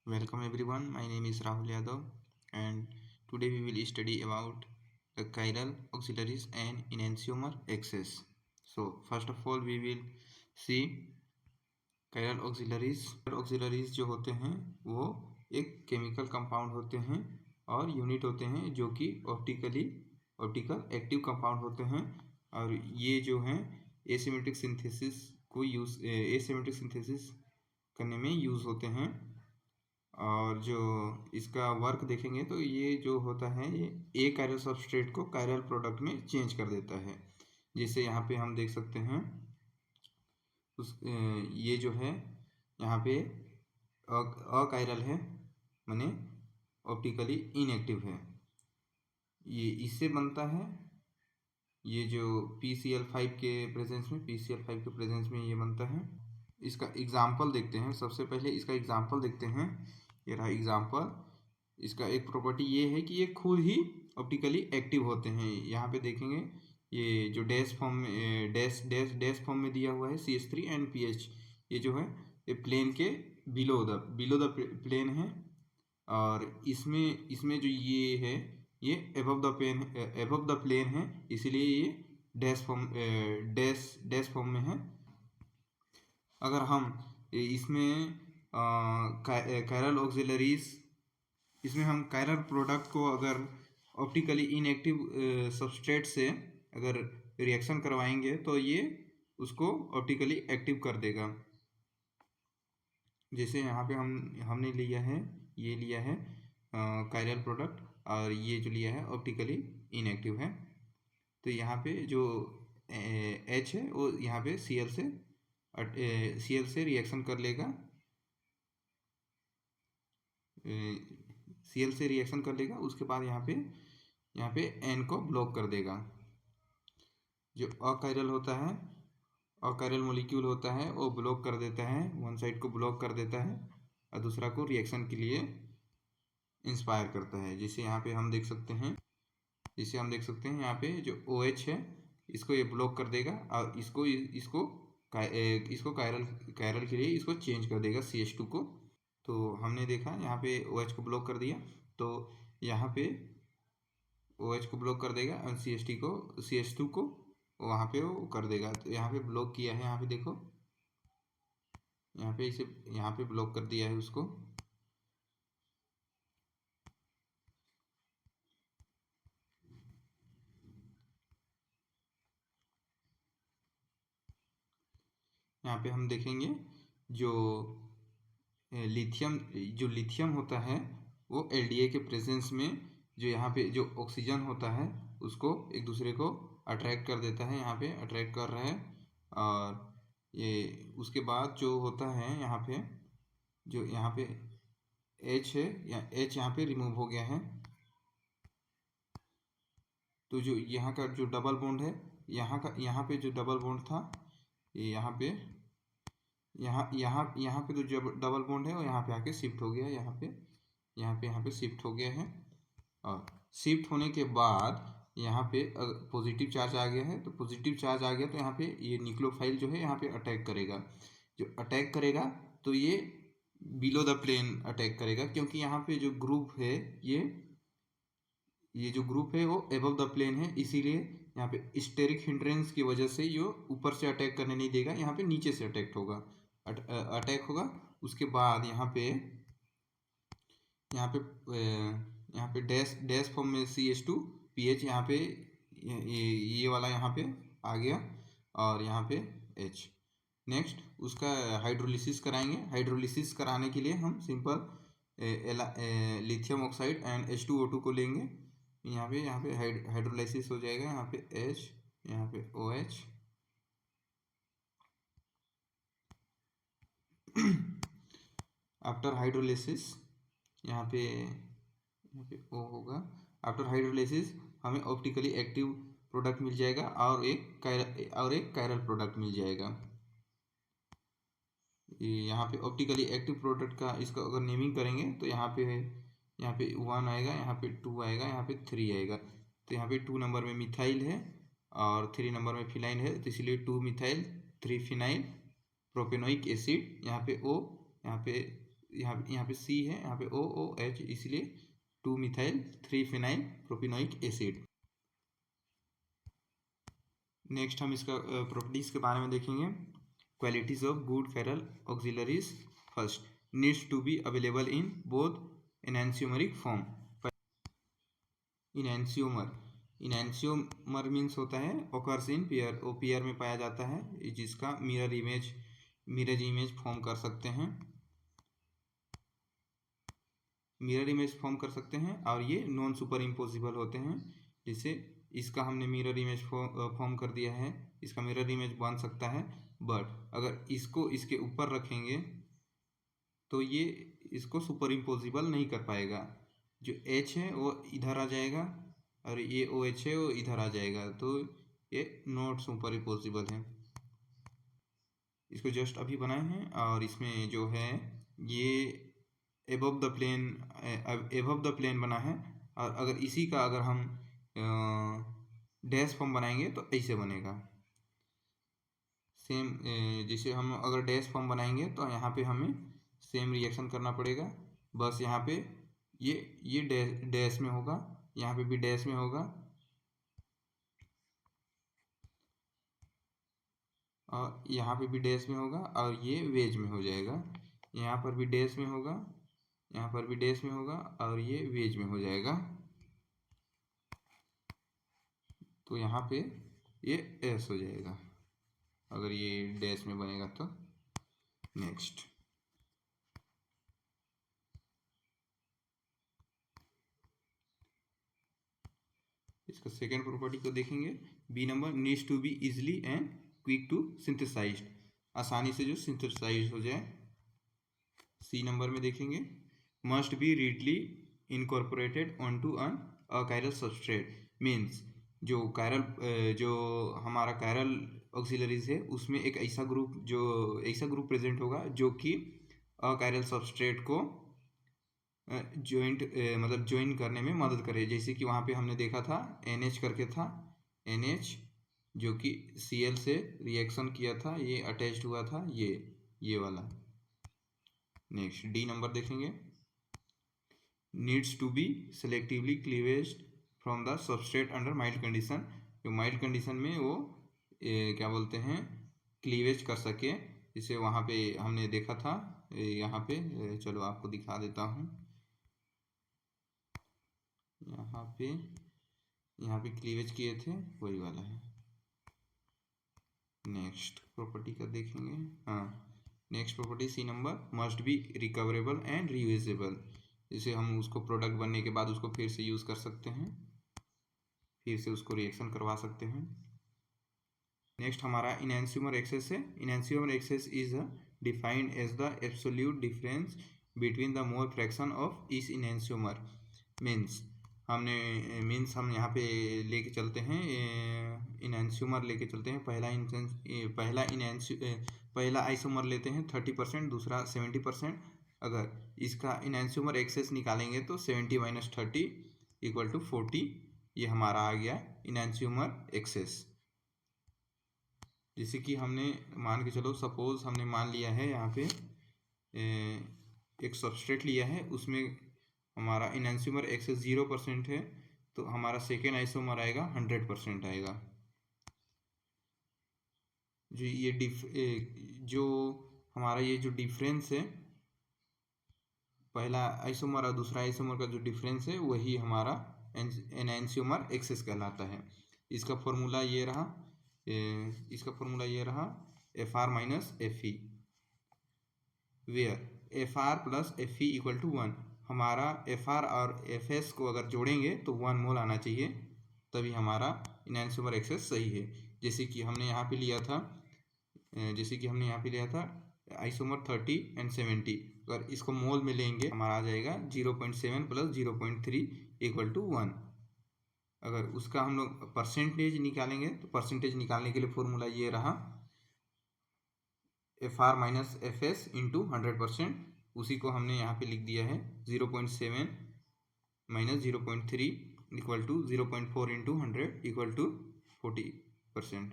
Welcome everyone, my name is Rahul Yadav and today we will study about the chiral auxiliaries and enantiomer axis. So first of all we will see chiral auxiliaries जो होते हैं वो एक chemical compound होते हैं और unit होते हैं जो कि ऑप्टिकल एक्टिव कंपाउंड होते हैं और ये जो हैं एसिमेट्रिक सिंथेसिस करने में यूज़ होते हैं। और जो इसका वर्क देखेंगे तो ये जो होता है ये एक कायरल सबस्ट्रेट को कायरल प्रोडक्ट में चेंज कर देता है। जिससे यहाँ पे हम देख सकते हैं ये जो है यहाँ पे अकायरल है, माने ऑप्टिकली इनएक्टिव है। ये इससे बनता है, ये जो PCl5 के प्रेजेंस में ये बनता है। इसका एग्जाम्पल देखते हैं। सबसे पहले इसका एग्जाम्पल देखते हैं। ये रहा एग्जाम्पल। इसका एक प्रॉपर्टी ये है कि ये खुद ही ऑप्टिकली एक्टिव होते हैं। यहाँ पे देखेंगे ये जो डैश फॉर्म में दिया हुआ है CH3 एंड PH, ये जो है ये प्लेन के बिलो द प्लेन है और इसमें जो ये है ये एबव द प्लेन है, इसीलिए ये डैश फॉर्म में है। अगर हम इसमें कायरल ऑक्सिलरीज, इसमें हम कायरल प्रोडक्ट को अगर ऑप्टिकली इनएक्टिव सबस्ट्रेट से अगर रिएक्शन करवाएंगे तो ये उसको ऑप्टिकली एक्टिव कर देगा। जैसे यहाँ पे हमने लिया है, ये लिया है कायरल प्रोडक्ट और ये जो लिया है ऑप्टिकली इनएक्टिव है। तो यहाँ पे जो H है वो यहाँ पे Cl से रिएक्शन कर लेगा, Cl से रिएक्शन कर लेगा। उसके बाद यहाँ पे N को ब्लॉक कर देगा। जो अकायरल होता है, अकायरल मॉलिक्यूल होता है वो ब्लॉक कर देता है, वन साइड को ब्लॉक कर देता है और दूसरा को रिएक्शन के लिए इंस्पायर करता है। जिसे यहाँ पे हम देख सकते हैं, यहाँ पे जो OH है इसको ये ब्लॉक कर देगा और इसको कायरल के लिए इसको चेंज कर देगा CH2 को। तो हमने देखा यहाँ पे OH को ब्लॉक कर दिया, तो यहाँ पे OH को ब्लॉक कर देगा और CH2 को वहाँ पे वो कर देगा। तो यहाँ पे ब्लॉक किया है, यहाँ पे देखो, यहाँ पे ब्लॉक कर दिया है उसको। यहाँ पे हम देखेंगे जो लिथियम होता है वो LDA के प्रेजेंस में जो यहाँ पे जो ऑक्सीजन होता है उसको एक दूसरे को अट्रैक्ट कर देता है। यहाँ पे अट्रैक्ट कर रहा है और ये उसके बाद जो होता है यहाँ पे जो यहाँ पे H है, H यहाँ पे रिमूव हो गया है। तो जो यहाँ का जो डबल बॉन्ड है, यहाँ पे जो डबल बॉन्ड था ये यहाँ पे तो जो डबल बॉन्ड है वो यहाँ पे आके शिफ्ट हो गया है, यहाँ पे शिफ्ट हो गया है। और शिफ्ट होने के बाद यहाँ पे पॉजिटिव चार्ज आ गया है, तो पॉजिटिव चार्ज आ गया तो यहाँ पे ये न्यूक्लियोफाइल जो है यहाँ पे अटैक करेगा। जो अटैक करेगा तो ये बिलो द प्लेन अटैक करेगा, क्योंकि यहाँ पे जो ग्रुप है ये जो ग्रुप है वो एबव द प्लेन है, इसीलिए यहाँ पे स्टेरिक हिंड्रेंस की वजह से ये ऊपर से अटैक करने नहीं देगा, यहाँ पे नीचे से अटैक होगा। उसके बाद यहाँ पे डैश फॉर्म में CH2 PH, यहाँ पे ये वाला यहाँ पे आ गया और यहाँ पे H। नेक्स्ट उसका हाइड्रोलिसिस कराएंगे। हाइड्रोलिसिस कराने के लिए हम simple lithium oxide and H2O2 को लेंगे। यहाँ पे हाइड्रोलाइसिस हो जाएगा। यहाँ पे H, यहाँ पे OH आफ्टर हाइड्रोलाइसिस यहाँ पे O होगा। आफ्टर हाइड्रोलाइसिस हमें ऑप्टिकली एक्टिव प्रोडक्ट मिल जाएगा और एक कायरल प्रोडक्ट मिल जाएगा। यहाँ पे ऑप्टिकली एक्टिव प्रोडक्ट का इसका अगर नेमिंग करेंगे तो यहाँ पे 1 आएगा, यहाँ पे 2 आएगा, यहाँ पे 3 आएगा। तो यहाँ पे 2 नंबर में मिथाइल है और 3 नंबर में फिनाइल है, तो इसलिए 2 मिथाइल 3 फिनाइल प्रोपेनोइक एसिड। यहाँ पे O, यहाँ पे यहाँ पे C है, यहाँ पे OOH, इसलिए 2-methyl-3-phenyl प्रोपिनोइक एसिड। नेक्स्ट हम इसका प्रॉपर्टीज के बारे में देखेंगे। Qualities of good chiral auxiliaries. First, needs to be available in both enantiomeric form. Enantiomer means होता है ओकर्स इन पेयर, वो पेयर में पाया जाता है, जिसका मिरर इमेज फॉर्म कर सकते हैं, मिरर इमेज फॉर्म कर सकते हैं, और ये नॉन सुपर इम्पोजिबल होते हैं। जिससे इसका हमने मिरर इमेज फॉर्म कर दिया है, इसका मिरर इमेज बन सकता है, बट अगर इसको इसके ऊपर रखेंगे तो ये इसको सुपर इम्पोजिबल नहीं कर पाएगा। जो H है वो इधर आ जाएगा और ये OH है वो इधर आ जाएगा, तो ये नॉट सुपर इम्पोजिबल है। इसको जस्ट अभी बनाए हैं, और इसमें जो है ये एबव द प्लेन बना है। और अगर इसी का अगर हम डैश फॉर्म बनाएंगे तो ऐसे बनेगा सेम। जैसे हम अगर डैश फॉर्म बनाएंगे तो यहाँ पे हमें सेम रिएक्शन करना पड़ेगा, बस यहाँ पे ये डैश में होगा, यहाँ पे भी डैश में होगा, और यहाँ पे भी डैश में होगा, और ये वेज में हो जाएगा। यहाँ पर भी डैश में होगा, यहाँ पर भी डैश में होगा, और ये वेज में हो जाएगा। तो यहाँ पे ये एस हो जाएगा अगर ये डैश में बनेगा तो। नेक्स्ट, इसका सेकेंड प्रॉपर्टी को देखेंगे। B number, needs to be easily and quick to synthesise, आसानी से जो सिंथेसाइज हो जाए। सी नंबर में देखेंगे, must be readily incorporated onto an achiral substrate. Means जो हमारा कायरल ऑक्सिलरीज है उसमें एक ऐसा ग्रुप प्रेजेंट होगा जो कि अकायरल सबस्ट्रेट को ज्वाइन करने में मदद करे। जैसे कि वहाँ पे हमने देखा था NH करके था, NH जो कि Cl से रिएक्शन किया था, ये अटैच्ड हुआ था, ये वाला। नेक्स्ट, डी नंबर देखेंगे, needs to be selectively cleaved from the substrate under mild condition. जो माइल्ड कंडीशन में वो क्या बोलते हैं, क्लीवेज कर सके। जिसे वहाँ पे हमने देखा था, यहाँ पे चलो आपको दिखा देता हूँ। यहाँ पे क्लीवेज किए थे, वही वाला है। नेक्स्ट प्रॉपर्टी का देखेंगे। हाँ, next property C number, must be recoverable and reusable. जिसे हम उसको प्रोडक्ट बनने के बाद उसको फिर से यूज़ कर सकते हैं, फिर से उसको रिएक्शन करवा सकते हैं। नेक्स्ट हमारा इनैंशियोमर एक्सेस है। Enantiomer excess is defined as the absolute difference between the mole fraction of each enantiomer. Means हम यहाँ पे लेके चलते हैं, इनैंशियोमर लेके चलते हैं। पहला आइसोमर लेते हैं 30%, दूसरा 70%। अगर इसका इनैंशियोमर एक्सेस निकालेंगे तो 70 - 30 = 40, ये हमारा आ गया इनैंशियोमर एक्सेस। जैसे कि हमने मान के चलो, सपोज हमने मान लिया है यहाँ पे एक सबस्ट्रेट लिया है, उसमें हमारा इनैंशियोमर एक्सेस 0% है, तो हमारा सेकेंड आइसोमर आएगा 100% आएगा। जो हमारा ये जो डिफरेंस है, पहला आइसोमर और दूसरा आइसोमर का जो डिफरेंस है, वही हमारा एनेंशियोमर एक्सेस कहलाता है। इसका फॉर्मूला ये रहा, FR - FE, where FR + FE = 1। हमारा FR और FS को अगर जोड़ेंगे तो 1 मोल आना चाहिए, तभी हमारा इनैंशियोमर एक्सेस सही है। जैसे कि हमने यहाँ पे लिया था आइसोमर 30 और 70। अगर इसको मोल में लेंगे हमारा आ जाएगा 0.7 + 0.3 = 1। अगर उसका हम लोग परसेंटेज निकालेंगे तो परसेंटेज निकालने के लिए फॉर्मूला ये रहा, FR - FS × 100%। उसी को हमने यहाँ पे लिख दिया है 0.7 - 0.3 = 0.4 × 100 = 40%।